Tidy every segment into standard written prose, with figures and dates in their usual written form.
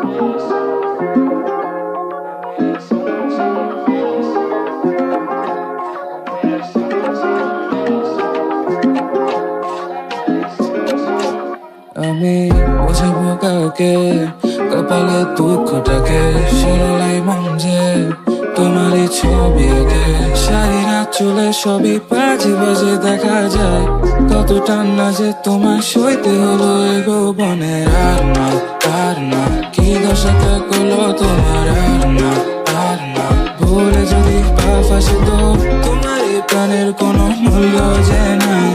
আমি বোঝাবো কাউকে কপালে দুঃখটাকে সরলাই মন যে তোমারই ছবি আগে সারি রাত চলে সবই বাজে বাজে দেখা যায় কত টান্না যে তোমার সইতে হলো এগো বনে আর না কি দশাটা করলো তোমার আর না ভুলে যদি পা ফাঁসে তো তোমার এই প্রাণের কোনো মূল্য যে নাই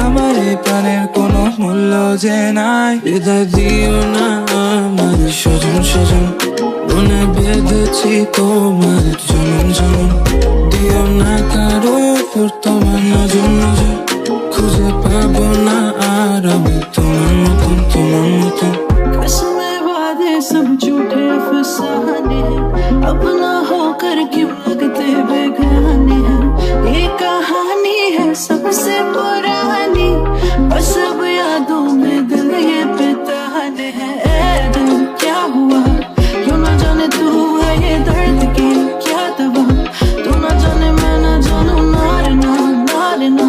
আমার এই প্রাণের কোনো মূল্য যে নাই হৃদয় দিও না আমার সজন মনে বেঁধেছি তোমার জনম দিও না কারো উপর তোমার নজর খুঁজে পাবো না আর আমি তোমার মতন कसमें वादे सब झूठे अफसाने हैं अपना होकर क्यों लगते बेगाने हैं ये कहानी है सबसे पुरानी बस अब यादों में दिल ये बिताने हैं ए दिल क्या हुआ क्यों ना जाने तू है ये दर्द की क्या दवा तू ना जाने मैं ना जानू नार ना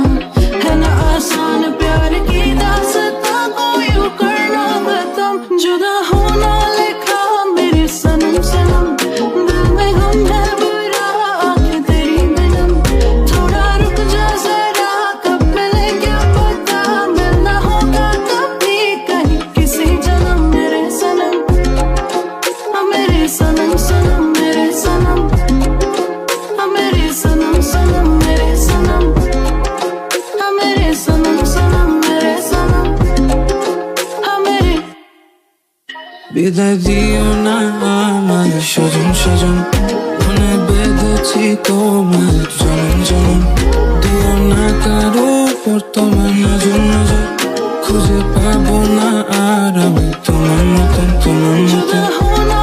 है ना आसान प्यार की दास्तां को यूं करना खत्म जुदा होना लिखा मेरे सनम दिल में गम है बुरा आंखें तेरी बिनम थोड़ा रुक जा जरा कब मिले क्या पता मिलना होगा कभी कहीं किसी जन्म मेरे सनम मेरे सनम मेरे सनम मेरे सनम मेरे सनम मेरे सनम मेरे सनम मेरे বিদায় দিও না আমার সজন মনে বেঁধেছি তোমার জনম দিও না কারো উপর তোমার নজর খুঁজে পাবো না আর আমি তোমার মতন जुदा होना